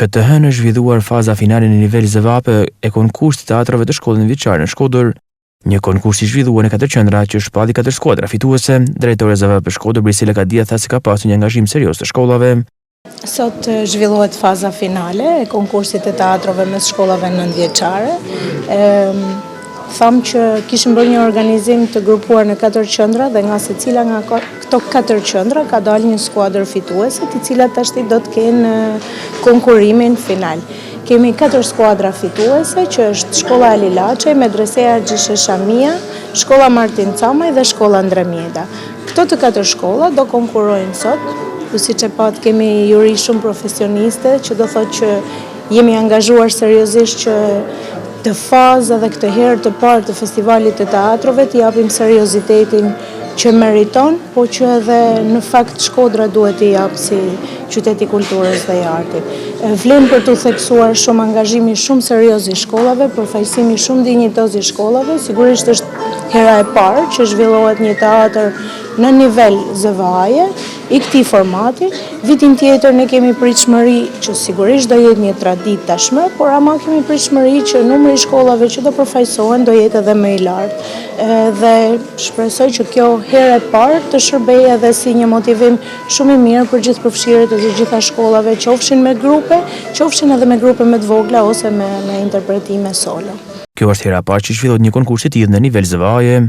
Këtë hënë është zhvilluar faza finale në nivel ZVAP e konkursit të teatrave të shkollën vjeçare në Shkodër, një konkurs i zhvilluar në 4 qendra që shpalli 4 skuadra fituese. Drejtori i ZVAP Shkodër Brisela Kadia tha se ka pasur një angazhim serioz të shkollave. Sot zhvillohet faza finale e konkursit të teatrove mes shkollave nëntëvjeçare. Thamë që kishim bërë një organizim të grupuar në 4 qendra dhe nga secila nga këto 4 qendra ka dalë një skuadër fituese, të cilat tashti do të kenë konkurimin final. Kemi 4 skuadra fituese, që është Shkolla Ali Laçaj, Medreseja Gjishe Shamia, Shkolla Martin Camaj dhe Shkolla Ndremjeda. Këto të 4 shkolla do konkurojnë sot, siç e pat kemi juri shumë profesioniste, që do thotë që jemi angazhuar seriozisht që të fazë dhe këtë herë të parë të festivalit të teatrove të japim seriozitetin që meriton, po që edhe në fakt Shkodra duhet t'i japë si qyteti kulturës dhe i artit. Vlen për të theksuar shumë angazhimi shumë serioz i shkollave, përfaqësimi shumë dinjitoz i shkollave, sigurisht është hera e parë që zhvillohet një teatr në nivel ZVA-je i këtij formati. Vitin tjetër ne kemi pritshmëri që sigurisht do jetë një traditë tashmë, por ama kemi pritshmëri që numri i shkollave që do përfaqësohen do jetë edhe më i lartë. Dhe shpresoj që kjo herë e parë të shërbejë edhe si një motivim shumë i mirë për gjithë përfshirjet e të gjitha shkollave, qofshin me grupe, qofshin edhe me grupe më të vogla ose me interpretime solo. Kjo është hera e parë që zhvillohet një konkurs i tillë në nivel ZVA-je.